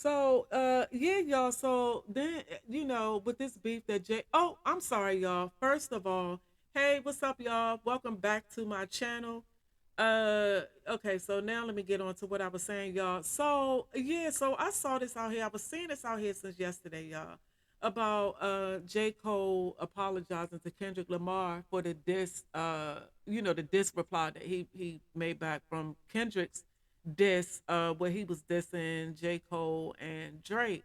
So, yeah, y'all. So then, with this beef that I'm sorry, y'all. First of all, hey, what's up, y'all? Welcome back to my channel. Okay, so now let me get on to what I was saying, y'all. So, yeah, so I saw this out here. I was seeing this out here since yesterday, y'all, about J. Cole apologizing to Kendrick Lamar for the the diss reply that he made back from Kendrick's where he was dissing J. Cole and Drake.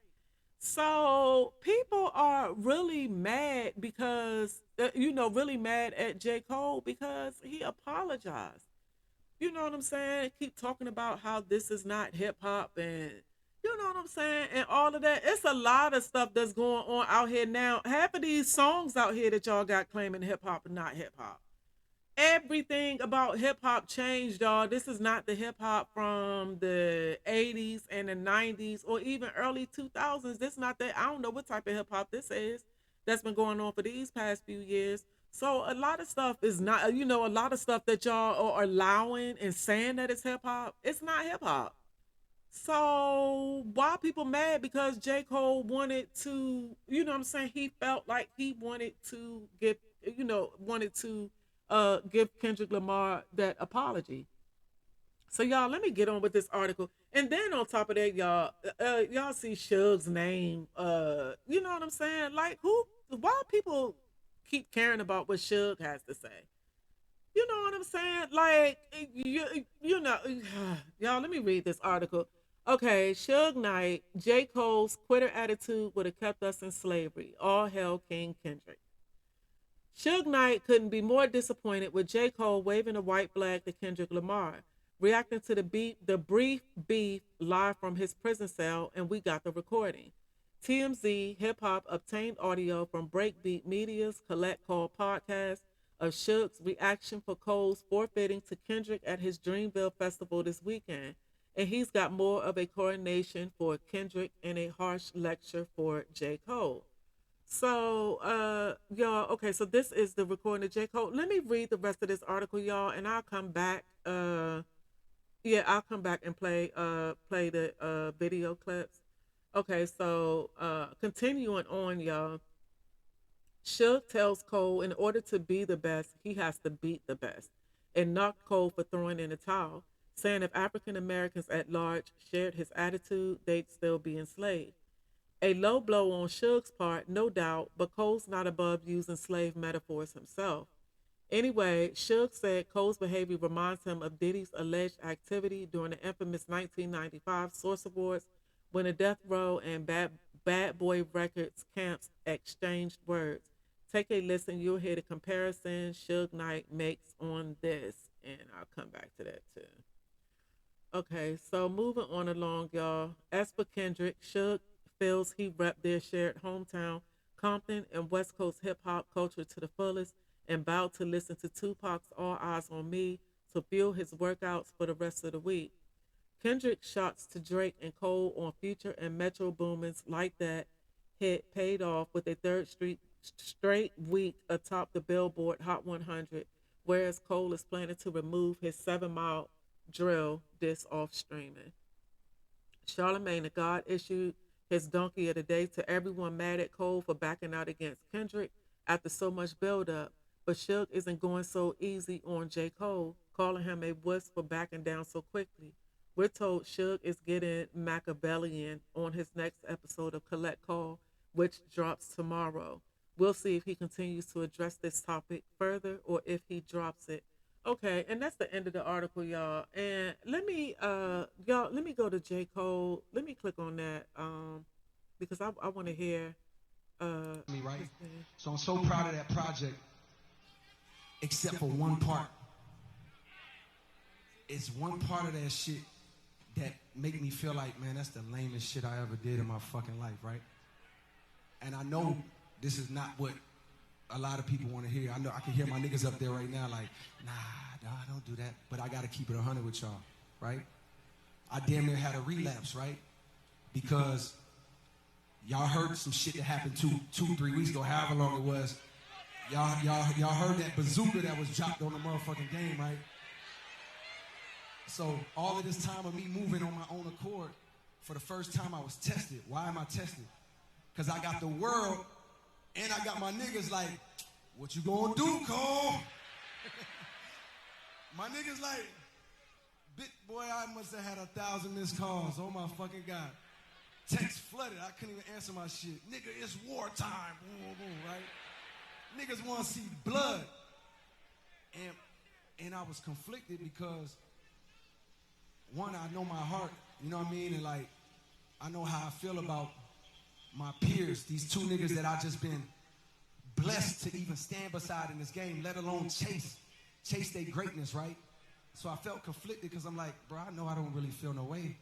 So people are really mad because really mad at J. Cole because he apologized. You know what I'm saying? Keep talking about how this is not hip hop and you know what I'm saying? And all of that. It's a lot of stuff that's going on out here now. Half of these songs out here that y'all got claiming hip hop and not hip hop. Everything about hip hop changed, y'all. This is not the hip hop from the 80s and the 90s or even early 2000s. This not that. I don't know what type of hip hop this is that's been going on for these past few years. So a lot of stuff is not, a lot of stuff that y'all are allowing and saying that it's hip hop, it's not hip hop. So why people mad? Because J. Cole wanted to, what I'm saying? He felt like he wanted to wanted to give Kendrick Lamar that apology. So y'all, let me get on with this article. And then on top of that, y'all see Suge's name. You know what I'm saying? Like why people keep caring about what Suge has to say? You know what I'm saying? Like you know, y'all. Let me read this article. Okay, Suge Knight, J. Cole's quitter attitude would have kept us in slavery. All hail King Kendrick. Suge Knight couldn't be more disappointed with J. Cole waving a white flag to Kendrick Lamar, reacting to the brief beef live from his prison cell, and we got the recording. TMZ Hip Hop obtained audio from Breakbeat Media's Collect Call podcast of Suge's reaction for Cole's forfeiting to Kendrick at his Dreamville festival this weekend. And he's got more of a coronation for Kendrick and a harsh lecture for J. Cole. So, y'all, okay, so this is the recording of J. Cole. Let me read the rest of this article, y'all, and I'll come back. I'll come back and play the video clips. Okay, so continuing on, y'all. Suge tells Cole in order to be the best, he has to beat the best, and knocked Cole for throwing in the towel, saying if African Americans at large shared his attitude, they'd still be enslaved. A low blow on Suge's part, no doubt, but Cole's not above using slave metaphors himself. Anyway, Suge said Cole's behavior reminds him of Diddy's alleged activity during the infamous 1995 Source Awards when the Death Row and Bad Boy Records camps exchanged words. Take a listen, you'll hear the comparison Suge Knight makes on this, and I'll come back to that too. Okay, so moving on along, y'all. As for Kendrick, Suge feels he repped their shared hometown, Compton, and West Coast hip hop culture to the fullest and vowed to listen to Tupac's All Eyes on Me to fuel his workouts for the rest of the week. Kendrick's shots to Drake and Cole on Future and Metro Boomin's Like That hit paid off with a straight week atop the Billboard Hot 100, whereas Cole is planning to remove his 7 Mile drill disc off streaming. Charlemagne the God issued his donkey of the day to everyone mad at Cole for backing out against Kendrick after so much buildup. But Suge isn't going so easy on J. Cole, calling him a wuss for backing down so quickly. We're told Suge is getting Machiavellian on his next episode of Collect Call, which drops tomorrow. We'll see if he continues to address this topic further or if he drops it. Okay, and that's the end of the article, y'all. And let me go to J. Cole. Let me click on that because I want to hear Me right. So I'm so proud of that project, except for one part. It's one part of that shit that make me feel like, man, that's the lamest shit I ever did in my fucking life, right? And I know this is not what a lot of people want to hear. I know I can hear my niggas up there right now like, nah, don't do that. But I gotta keep it 100 with y'all, right? I damn near had a relapse, right? Because y'all heard some shit that happened 3 weeks ago, however long it was. Y'all heard that bazooka that was dropped on the motherfucking game, right? So all of this time of me moving on my own accord for the first time I was tested. Why am I tested? Because I got the world and I got my niggas like, what you gonna do, Cole? My niggas like, boy, I must have had 1,000 missed calls. Oh my fucking God. Text flooded. I couldn't even answer my shit. Nigga, it's wartime. Boom, boom, boom, right? Niggas want to see blood. And I was conflicted because, one, I know my heart, you know what I mean? And like, I know how I feel about my peers, these two niggas that I just been blessed to even stand beside in this game, let alone chase their greatness, right? So I felt conflicted because I'm like, bro, I know I don't really feel no way,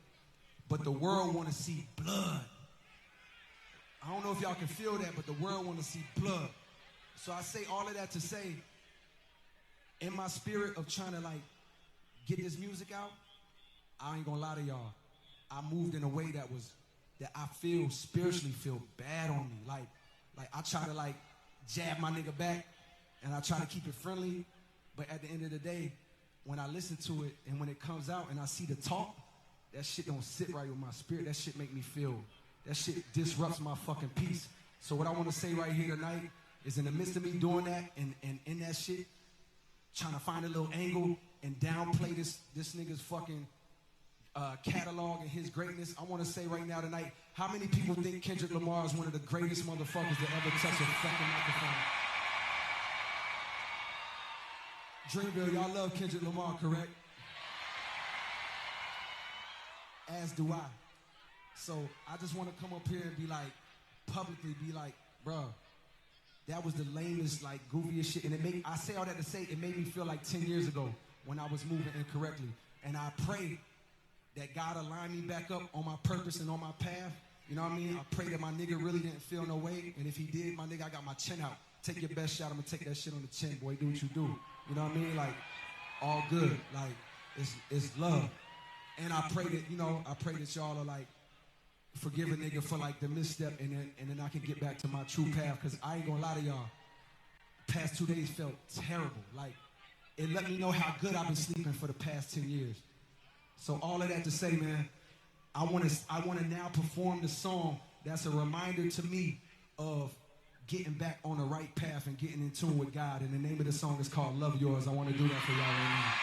but the world want to see blood. I don't know if y'all can feel that, but the world want to see blood. So I say all of that to say, in my spirit of trying to like get this music out, I ain't gonna lie to y'all, I moved in a way that I feel spiritually feel bad on me. Like I try to like jab my nigga back and I try to keep it friendly, but at the end of the day, when I listen to it and when it comes out and I see the talk, that shit don't sit right with my spirit. That shit make me feel, that shit disrupts my fucking peace. So what I want to say right here tonight is in the midst of me doing that and in that shit, trying to find a little angle and downplay this nigga's fucking catalog and his greatness, I want to say right now tonight, how many people think Kendrick Lamar is one of the greatest motherfuckers to ever touch a fucking microphone? Dreamville, y'all love Kendrick Lamar, correct? As do I. So I just want to come up here and be like, publicly be like, bruh, that was the lamest, like, goofiest shit. And I say all that to say, it made me feel like 10 years ago when I was moving incorrectly. And I pray that God align me back up on my purpose and on my path. You know what I mean? I pray that my nigga really didn't feel no way. And if he did, my nigga, I got my chin out. Take your best shot. I'm gonna take that shit on the chin, boy. Do what you do. You know what I mean? Like, all good. Like, it's love. And I pray that, you know, I pray that y'all are like, forgive a nigga for like the misstep and then I can get back to my true path. Cause I ain't gonna lie to y'all. Past 2 days felt terrible. Like, it let me know how good I've been sleeping for the past 10 years. So all of that to say, man, I want to now perform the song that's a reminder to me of getting back on the right path and getting in tune with God. And the name of the song is called Love Yours. I want to do that for y'all right now.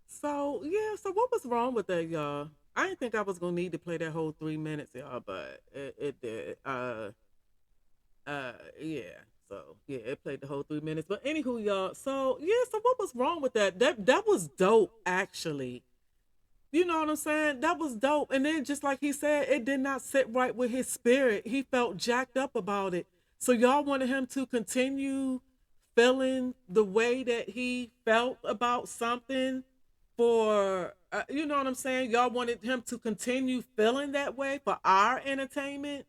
So yeah, so what was wrong with that, y'all? I didn't think I was gonna need to play that whole 3 minutes, y'all, but it did. Yeah. So yeah, it played the whole 3 minutes. But anywho, y'all. So yeah, so what was wrong with that? That was dope, actually. You know what I'm saying? That was dope. And then just like he said, it did not sit right with his spirit. He felt jacked up about it. So y'all wanted him to continue feeling the way that he felt about something for you know what I'm saying? Y'all wanted him to continue feeling that way for our entertainment,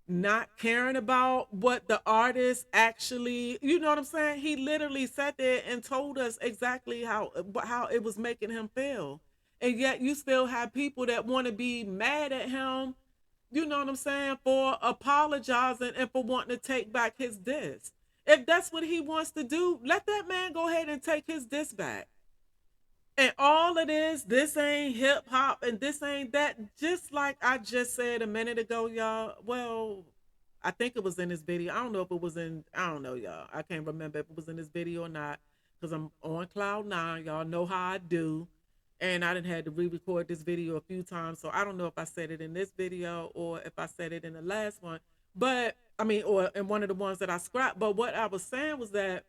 not caring about what the artist actually, you know what I'm saying? He literally sat there and told us exactly how it was making him feel. And yet you still have people that want to be mad at him, you know what I'm saying, for apologizing and for wanting to take back his diss. If that's what he wants to do, let that man go ahead and take his diss back. And all it is, this ain't hip hop and this ain't that. Just like I just said a minute ago, y'all. Well, I think it was in this video. I don't know if it was in, I don't know, y'all. I can't remember if it was in this video or not because I'm on cloud nine. Y'all know how I do. And I didn't had to re-record this video a few times. So I don't know if I said it in this video or if I said it in the last one. But I mean, or in one of the ones that I scrapped. But what I was saying was that,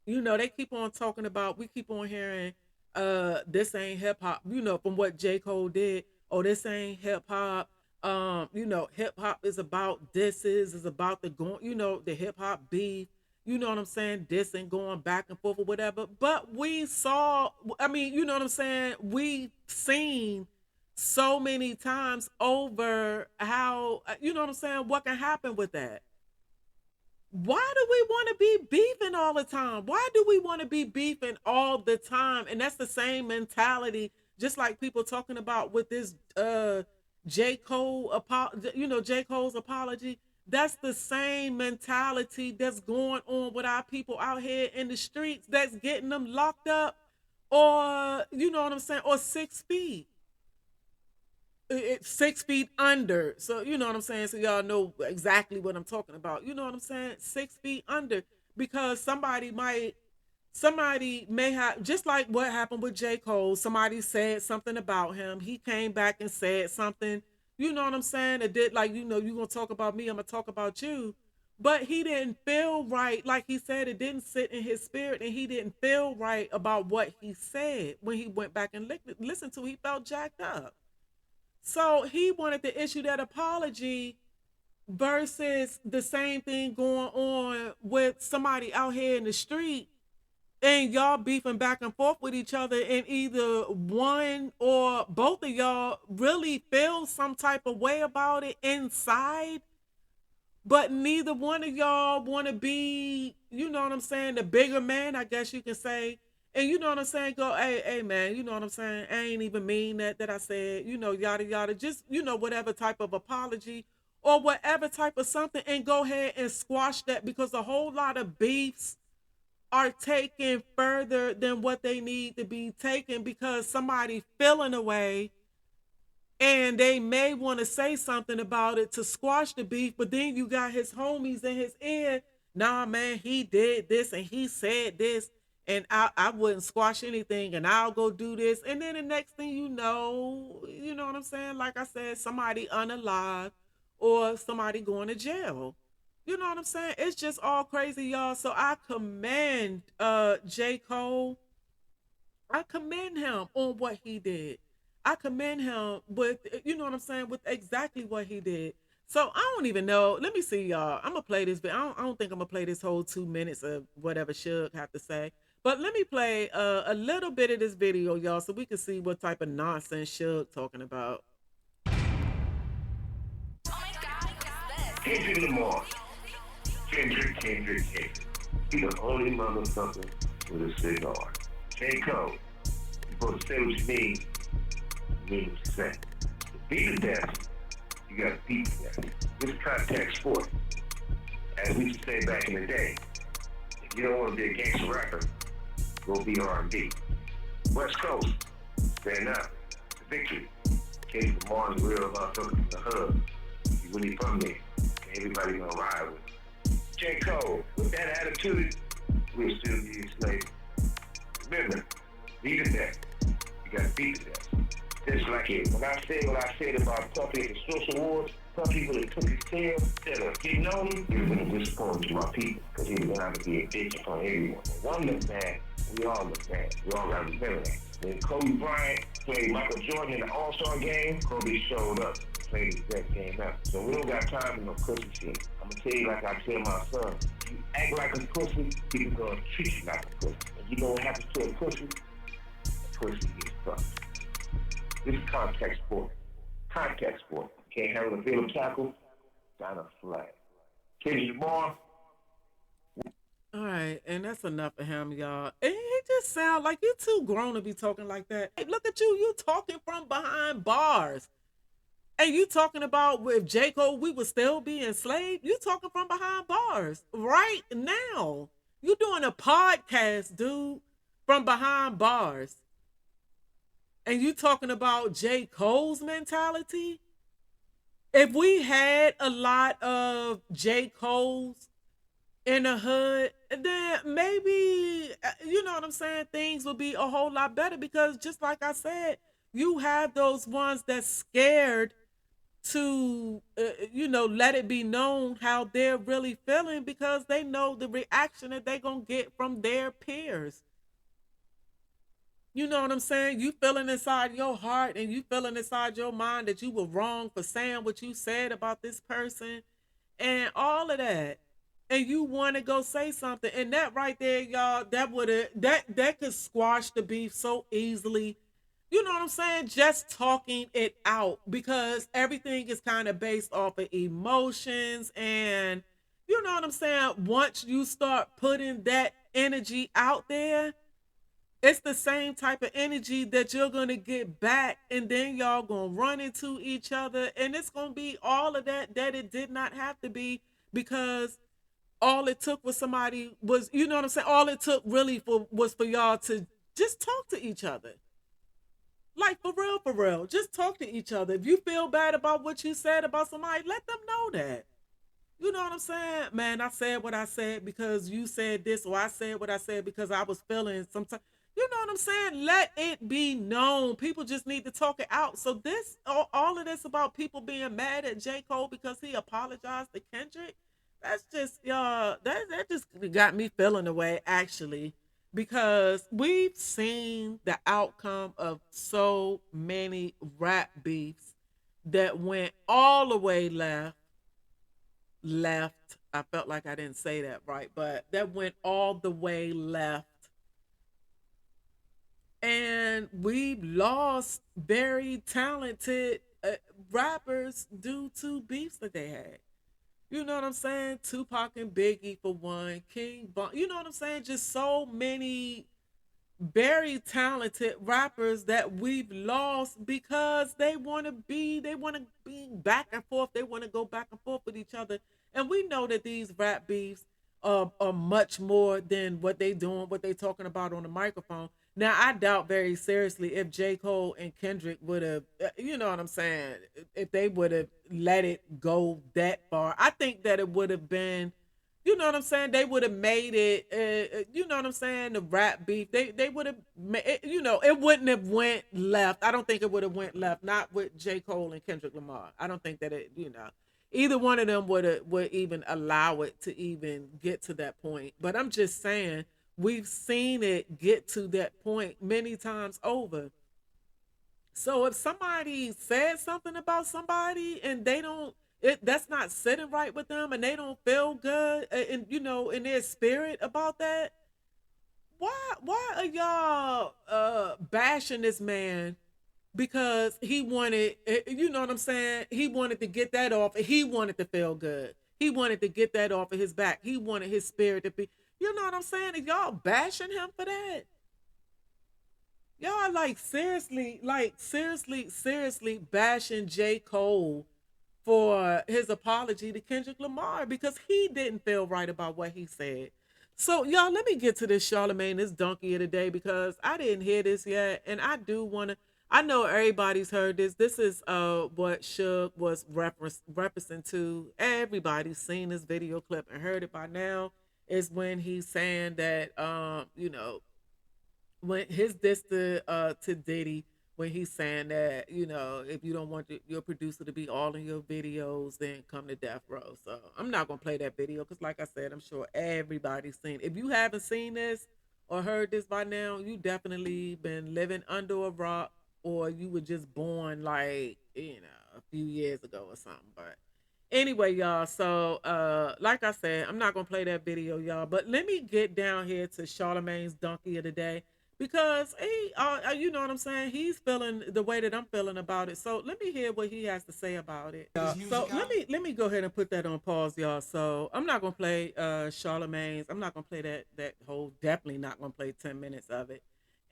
you know, they keep on talking about, we keep on hearing this ain't hip hop, you know, from what J. Cole did. Oh, this ain't hip hop. You know, hip hop is about disses, is about the going, you know, the hip hop beef, you know what I'm saying, dissing, going back and forth or whatever. But we saw, I mean, you know what I'm saying, we seen so many times over how, you know what I'm saying, what can happen with that. Why do we want to be beefing all the time? Why do we want to be beefing all the time? And that's the same mentality, just like people talking about with this J. Cole, you know, J. Cole's apology. That's the same mentality that's going on with our people out here in the streets that's getting them locked up or, you know what I'm saying, or 6 feet. 6 feet under. So you know what I'm saying. So y'all know exactly what I'm talking about. You know what I'm saying? 6 feet under, because somebody may have, just like what happened with J. Cole. Somebody said something about him. He came back and said something. You know what I'm saying? It did, like, you gonna talk about me, I'm gonna talk about you. But he didn't feel right. Like he said, it didn't sit in his spirit, and he didn't feel right about what he said when he went back and listened to. He felt jacked up. So he wanted to issue that apology versus the same thing going on with somebody out here in the street, and y'all beefing back and forth with each other, and either one or both of y'all really feel some type of way about it inside, but neither one of y'all want to be, you know what I'm saying, the bigger man, I guess you can say. And you know what I'm saying, go, hey man, you know what I'm saying, I ain't even mean that I said, yada yada, just, whatever type of apology or whatever type of something, and go ahead and squash that, because a whole lot of beefs are taken further than what they need to be taken, because somebody feeling away, and they may want to say something about it to squash the beef, but then you got his homies in his ear. Nah, man, he did this and he said this, and I wouldn't squash anything, and I'll go do this. And then the next thing you know what I'm saying? Like I said, somebody unalive or somebody going to jail. You know what I'm saying? It's just all crazy, y'all. So I commend J. Cole. I commend him on what he did. I commend him with, you know what I'm saying, with exactly what he did. So I don't even know. Let me see, y'all. I'm gonna play this. I don't think I'm gonna play this whole 2 minutes of whatever Suge have to say. But let me play a little bit of this video, y'all, so we can see what type of nonsense Suge talking about. Oh my God, what's this? Kendrick Lamar. Kendrick. He the only motherfucker with a cigar. J. Cole. You supposed to say what you mean what you say. To beat the death, you gotta beat the death. This is contact sport. As we used to say back in the day, if you don't want to be a gangster rapper, go be R&B. West Coast, stand up. It's a victory. Kendrick Lamar's real motherfucker from the hood. He really from there. Everybody gonna ride with him. J. Cole, with that attitude, we'll still be enslaved. Remember, beat the death. You gotta beat the death. Just like it. When I said about Puffy at the social awards, Puffy would have took his tail instead of getting on him, he would have been disappointed to my people, because he was gonna have to be a bitch upon everyone. When one looked bad, we all look bad. We all gotta remember that. When Kobe Bryant played Michael Jordan in the All-Star game, Kobe showed up and played his best game ever. So we don't got time for no pussy shit. I'm gonna tell you like I tell my son, if you act like a pussy, people gonna treat you like a pussy. And you know what happens to a pussy? A pussy gets fucked. This is contact sport. Contact sport. Can't handle a field tackle, down a flag. Kendrick Lamar. All right, and that's enough of him, y'all. And he just sound like you too grown to be talking like that. Hey, look at you, you talking from behind bars. And you talking about with J. Cole, we would still be enslaved? You talking from behind bars right now. You doing a podcast, dude, from behind bars. And you talking about J. Cole's mentality? If we had a lot of J. Cole's in the hood, then maybe, you know what I'm saying, things will be a whole lot better, because just like I said, you have those ones that's scared to let it be known how they're really feeling, because they know the reaction that they're gonna get from their peers. You know what I'm saying? You feeling inside your heart and you feeling inside your mind that you were wrong for saying what you said about this person and all of that. And you want to go say something. And that right there, y'all, that could squash the beef so easily. You know what I'm saying? Just talking it out, because everything is kind of based off of emotions. And you know what I'm saying? Once you start putting that energy out there, it's the same type of energy that you're gonna get back, and then y'all gonna run into each other, and it's gonna be all of that it did not have to be, because all it took was somebody was, you know what I'm saying, all it took really was for y'all to just talk to each other. Like for real. Just talk to each other. If you feel bad about what you said about somebody, let them know that. You know what I'm saying? Man, I said what I said because you said this, or I said what I said because I was feeling sometimes. You know what I'm saying? Let it be known. People just need to talk it out. So this, all of this about people being mad at J. Cole because he apologized to Kendrick, that's just that just got me feeling the way actually, because we've seen the outcome of so many rap beefs that went all the way left. I felt like I didn't say that right, but that went all the way left. And we lost very talented rappers due to beefs that they had. You know what I'm saying? Tupac and Biggie for one, King Von. You know what I'm saying? Just so many very talented rappers that we've lost because they want to be back and forth, they want to go back and forth with each other. And we know that these rap beefs are much more than what they doing, what they talking about on the microphone. Now I doubt very seriously if J. Cole and Kendrick would have, you know what I'm saying, if they would have let it go that far. I think that it would have been, you know what I'm saying? They would have made it. You know what I'm saying? The rap beef. They would have. You know, it wouldn't have went left. I don't think it would have went left. Not with J. Cole and Kendrick Lamar. I don't think that it. You know, either one of them would even allow it to even get to that point. But I'm just saying we've seen it get to that point many times over. So if somebody said something about somebody and they don't, that's not sitting right with them and they don't feel good and you know in their spirit about that, why are y'all bashing this man because he wanted, you know what I'm saying? He wanted to get that off. He wanted to feel good. He wanted to get that off of his back. He wanted his spirit to be, you know what I'm saying? And y'all bashing him for that. Y'all seriously bashing J. Cole for his apology to Kendrick Lamar because he didn't feel right about what he said. So y'all, let me get to this Charlemagne, this donkey of the day, because I didn't hear this yet, and I do want to. I know everybody's heard this. This is what Suge was referencing to. Everybody's seen this video clip and heard it by now. Is when he's saying that you know, when his diss to Diddy, when he's saying that, you know, if you don't want your producer to be all in your videos, then come to death row. So I'm not gonna play that video because, like I said, I'm sure everybody's seen. If you haven't seen this or heard this by now, you definitely been living under a rock, or you were just born like, you know, a few years ago or something. But anyway, y'all, so like I said, I'm not gonna play that video, y'all, but let me get down here to Charlemagne's donkey of the day, because he you know what I'm saying, he's feeling the way that I'm feeling about it. So let me hear what he has to say about it. His So music let out. me go ahead and put that on pause, y'all. So I'm not gonna play Charlemagne's, I'm not gonna play that whole, definitely not gonna play 10 minutes of it.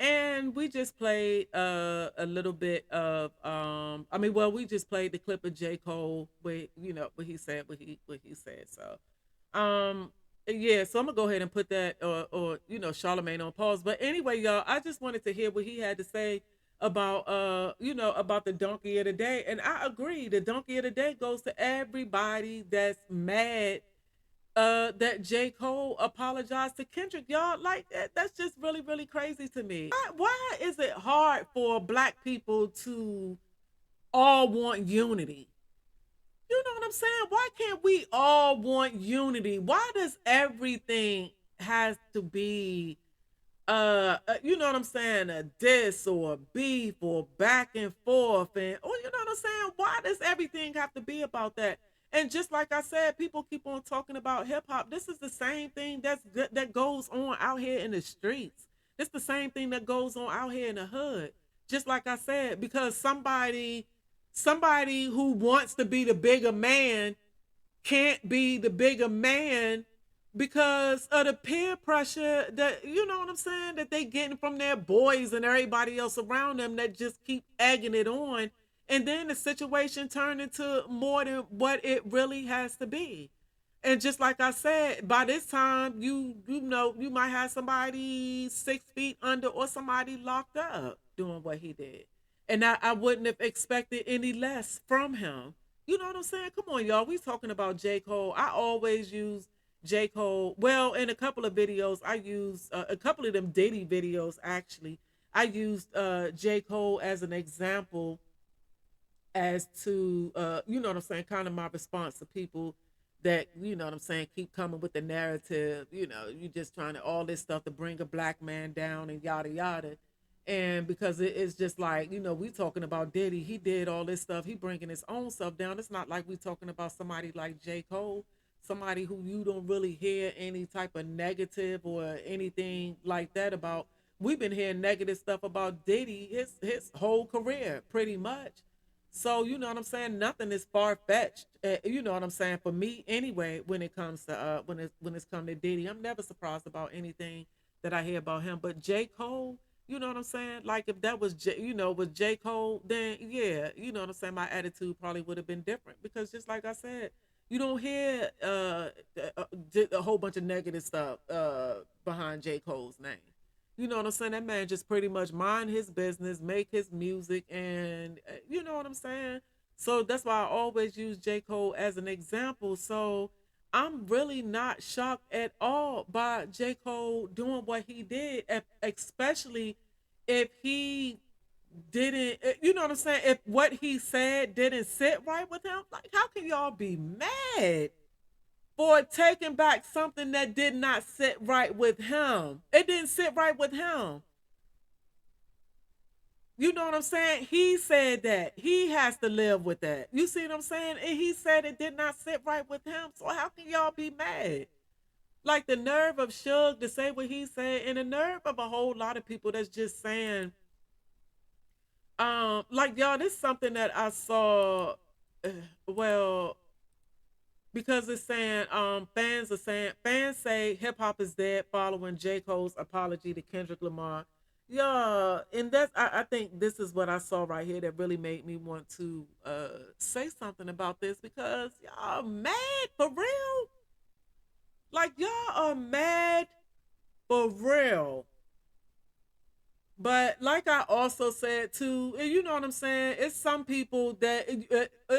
And we just played a little bit of I mean, well, we just played the clip of J. Cole where, you know, what he said, what he said. So yeah, so I'm gonna go ahead and put that or you know, Charlemagne on pause. But anyway, y'all, I just wanted to hear what he had to say about you know, about the donkey of the day. And I agree, the donkey of the day goes to everybody that's mad that J. Cole apologized to Kendrick. Y'all, like that's just really crazy to me. Why is it hard for black people to all want unity? You know what I'm saying? Why can't we all want unity? Why does everything has to be you know what I'm saying, a diss or a beef or back and forth, and or you know what I'm saying, why does everything have to be about that? And just like I said, people keep on talking about hip hop. This is the same thing that's good, that goes on out here in the streets. It's the same thing that goes on out here in the hood. Just like I said, because somebody who wants to be the bigger man can't be the bigger man because of the peer pressure that, you know what I'm saying, that they getting from their boys and everybody else around them that just keep egging it on. And then the situation turned into more than what it really has to be. And just like I said, by this time you know, you might have somebody 6 feet under or somebody locked up doing what he did. And I wouldn't have expected any less from him. You know what I'm saying? Come on, y'all. We talking about J. Cole. I always use J. Cole. Well, in a couple of videos, I use a couple of them Diddy videos actually. I used J. Cole as an example as to you know what I'm saying, kind of my response to people that, you know what I'm saying, keep coming with the narrative, you know, you just trying to all this stuff to bring a black man down and yada yada. And because it's just like, you know, we talking about Diddy, he did all this stuff, he bringing his own stuff down. It's not like we talking about somebody like J. Cole, somebody who you don't really hear any type of negative or anything like that about. We've been hearing negative stuff about Diddy his whole career pretty much. So you know what I'm saying? Nothing is far fetched. You know what I'm saying? For me, anyway, when it comes to when it's come to Diddy, I'm never surprised about anything that I hear about him. But J Cole, you know what I'm saying? Like if that was you know, with J Cole, then yeah, you know what I'm saying. My attitude probably would have been different because just like I said, you don't hear a whole bunch of negative stuff behind J Cole's name. You know what I'm saying? That man just pretty much mind his business, make his music, and you know what I'm saying? So that's why I always use J. Cole as an example. So I'm really not shocked at all by J. Cole doing what he did, especially if he didn't, you know what I'm saying? If what he said didn't sit right with him, like, how can y'all be mad for taking back something that did not sit right with him? It didn't sit right with him. You know what I'm saying? He said that. He has to live with that. You see what I'm saying? And he said it did not sit right with him. So how can y'all be mad? Like the nerve of Suge to say what he said, and the nerve of a whole lot of people that's just saying, like y'all, this is something that I saw. uh, Well, because it's saying fans are saying fans say hip hop is dead following J. Cole's apology to Kendrick Lamar. Yeah, and that's I think this is what I saw right here that really made me want to say something about this because y'all mad for real. Like y'all are mad for real. But like I also said too, you know what I'm saying? It's some people that,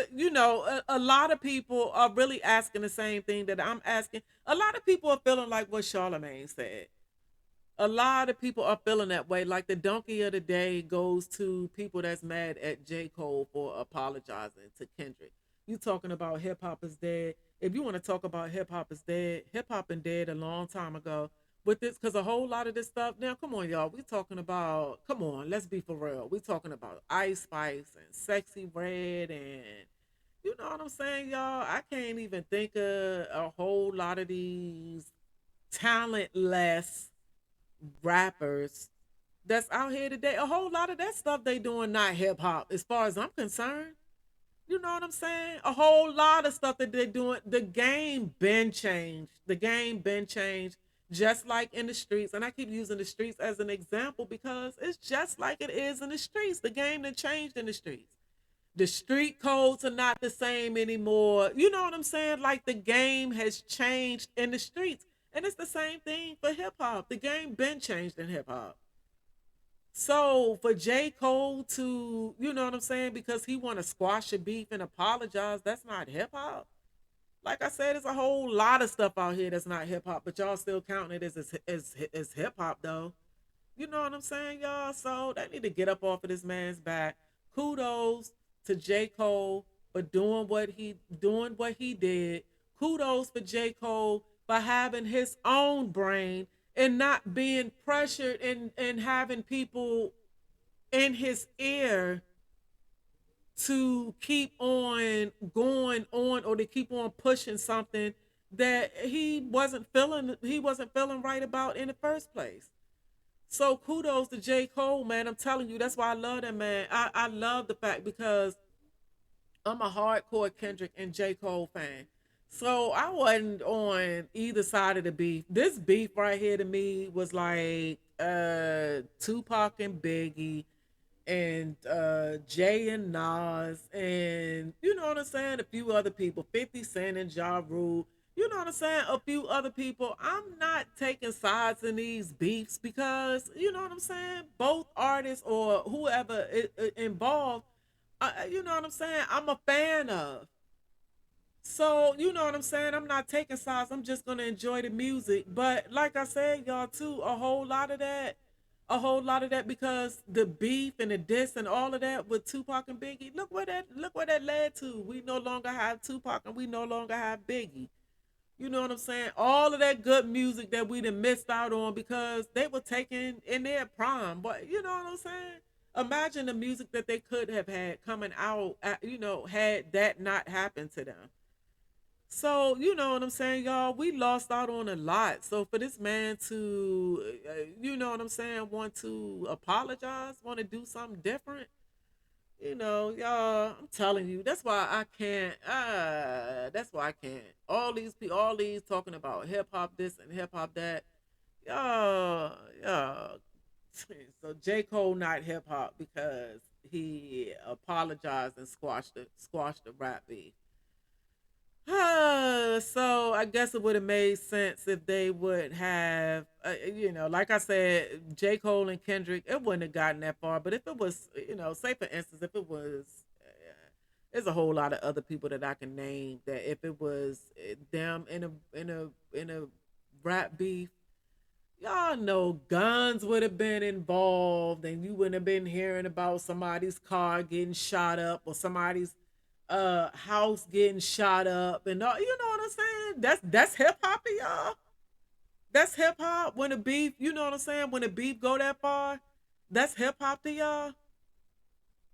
you know, a lot of people are really asking the same thing that I'm asking. A lot of people are feeling like what Charlemagne said. A lot of people are feeling that way. Like the donkey of the day goes to people that's mad at J. Cole for apologizing to Kendrick. You talking about hip hop is dead. If you want to talk about hip hop is dead, hip hop been dead a long time ago. With this, because a whole lot of this stuff. Now, come on, y'all. We talking about. Come on, let's be for real. We talking about Ice Spice and Sexy Red, and you know what I'm saying, y'all. I can't even think of a whole lot of these talentless rappers that's out here today. A whole lot of that stuff they doing not hip hop, as far as I'm concerned. You know what I'm saying? A whole lot of stuff that they're doing. The game been changed. The game been changed. Just like in the streets, and I keep using the streets as an example because it's just like it is in the streets. The game that changed in the streets. The street codes are not the same anymore. You know what I'm saying? Like the game has changed in the streets. And it's the same thing for hip hop. The game been changed in hip hop. So for J. Cole to, you know what I'm saying, because he want to squash a beef and apologize, that's not hip hop. Like I said, there's a whole lot of stuff out here that's not hip hop, but y'all still counting it as hip hop though. You know what I'm saying, y'all? So they need to get up off of this man's back. Kudos to J. Cole for doing what he did. Kudos for J. Cole for having his own brain and not being pressured and having people in his ear to keep on going on or to keep on pushing something that he wasn't feeling right about in the first place. So kudos to J. Cole, man. I'm telling you, that's why I love that man. I love the fact because I'm a hardcore Kendrick and J. Cole fan. So I wasn't on either side of the beef. This beef right here to me was like Tupac and Biggie and Jay and Nas and you know what I'm saying, a few other people, 50 Cent and Ja Rule. you know what I'm saying, a few other people. I'm not taking sides in these beefs because you know what I'm saying. Both artists or whoever involved, you know what I'm saying. I'm a fan of. So you know what I'm saying. I'm not taking sides. I'm just gonna enjoy the music. But like I said, y'all too, a whole lot of that because the beef and the diss and all of that with Tupac and Biggie. Look where that led to. We no longer have Tupac and we no longer have Biggie. You know what I'm saying? All of that good music that we done missed out on because they were taken in their prime. But you know what I'm saying? Imagine the music that they could have had coming out, had that not happened to them. So, you know what I'm saying, y'all? We lost out on a lot. So, for this man to, you know what I'm saying, want to apologize, want to do something different, y'all, I'm telling you, that's why I can't. That's why I can't. All these talking about hip hop this and hip hop that. Y'all. So J Cole not hip hop because he apologized and squashed the rap beef. So I guess it would have made sense if they would have, like I said, J. Cole and Kendrick, it wouldn't have gotten that far. But if it was, say for instance, if it was, there's a whole lot of other people that I can name that if it was them in a rap beef, y'all know guns would have been involved, and you wouldn't have been hearing about somebody's car getting shot up or somebody's house getting shot up and all, you know what I'm saying? That's hip hop to y'all. That's hip hop when the beef, you know what I'm saying? When the beef go that far, that's hip hop to y'all.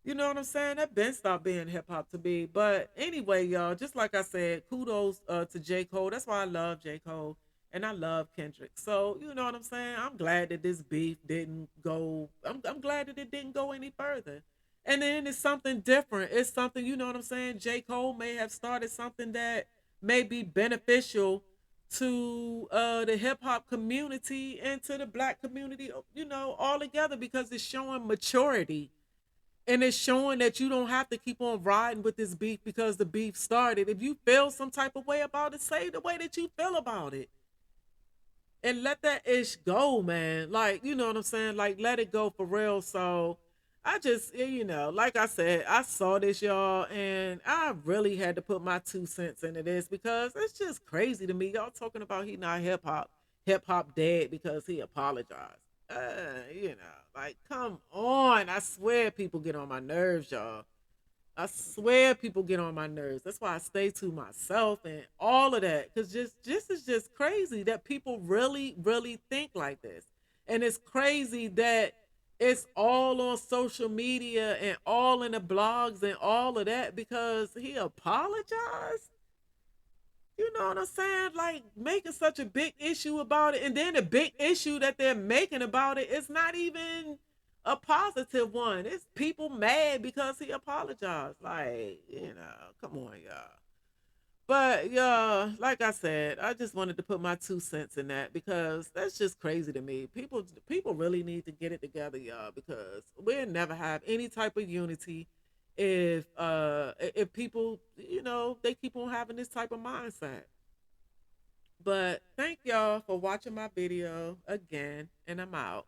You know what I'm saying? That been stopped being hip hop to me. But anyway, y'all, just like I said, kudos to J. Cole. That's why I love J. Cole and I love Kendrick. So, you know what I'm saying? I'm glad that this beef didn't go, I'm glad that it didn't go any further. And then it's something different. It's something, you know what I'm saying? J. Cole may have started something that may be beneficial to the hip hop community and to the black community, all together because it's showing maturity and it's showing that you don't have to keep on riding with this beef because the beef started. If you feel some type of way about it, say the way that you feel about it and let that ish go, man. Like, you know what I'm saying? Like, let it go for real. So, I just, like I said, I saw this, y'all, and I really had to put my 2 cents into this because it's just crazy to me. Y'all talking about he not hip hop dead because he apologized. Like, come on. I swear people get on my nerves, y'all. I swear people get on my nerves. That's why I stay to myself and all of that. Cause just is just crazy that people really, really think like this. And it's crazy that it's all on social media and all in the blogs and all of that because he apologized. You know what I'm saying? Like making such a big issue about it. And then the big issue that they're making about it is not even a positive one. It's people mad because he apologized. Like, come on, y'all. But yeah, like I said, I just wanted to put my 2 cents in that because that's just crazy to me. People really need to get it together, y'all, because we'll never have any type of unity if people, they keep on having this type of mindset. But thank y'all for watching my video again, and I'm out.